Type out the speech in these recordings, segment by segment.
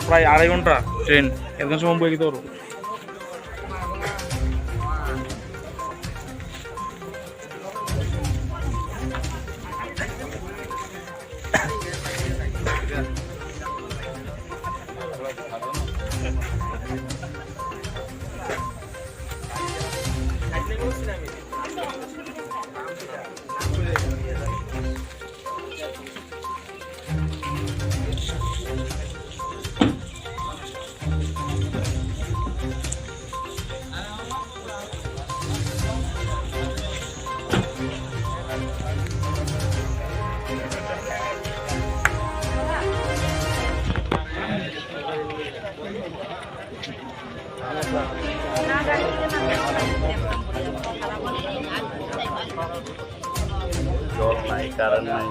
প্রায় 2.5 ঘন্টা ট্রেন এরকম সময় মুম্বাই গেতে পারো জল নাই কারেন্ট নাই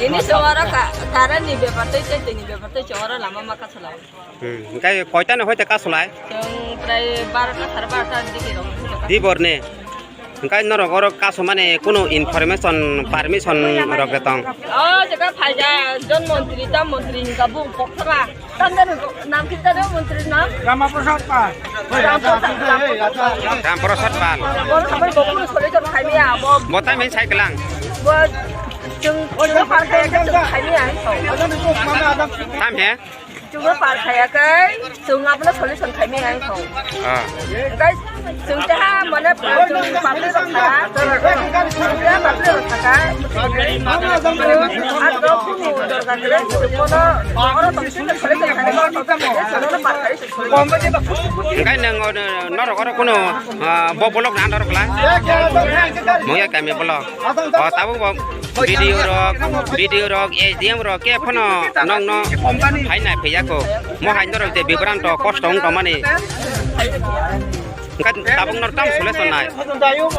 Ini suara karena nih beberapa itu nih beberapa suara lama maka selalu. Cái khói tan hoy ta ka sulai Yang pray 12 সাড়ে 12 দিকে রং di borne cái nó rồi ka so মানে কোনো ইনফরমেশন পারমিশন রকে তং 제가 팔자 전 মন্ত্রী তা মন্ত্রী হিংকা বুক পকরা তাদের নাম কি তাদের মন্ত্রীর নাম রামাপ্রসাদ পাল রামপ্রসাদ পাল বড় সবাই বকুল ছলে জন খাইমিয়া বতাই মেন সাইকেলাং जों जों पारखायाखै जों खायमिया थाम हे जोङो पारखायाखै जोंहाबो सलिउसन खायमिया आंखौ गाइस जों जाहा माने जों पारले रखा जों पारले रखा आरो कुनु दरगारे जोंनो अरो तंसिन सलिउसन खायमिया जोंनो पारखाय cái nang nó rồi có কোনো blog nan đó là mỗi cái mình blog tao video rồi ADM rồi cái phần nó hay này phải giá cô mỗi hai nó rồi để biểu to cost ông có mà này cái tao nó trong solution này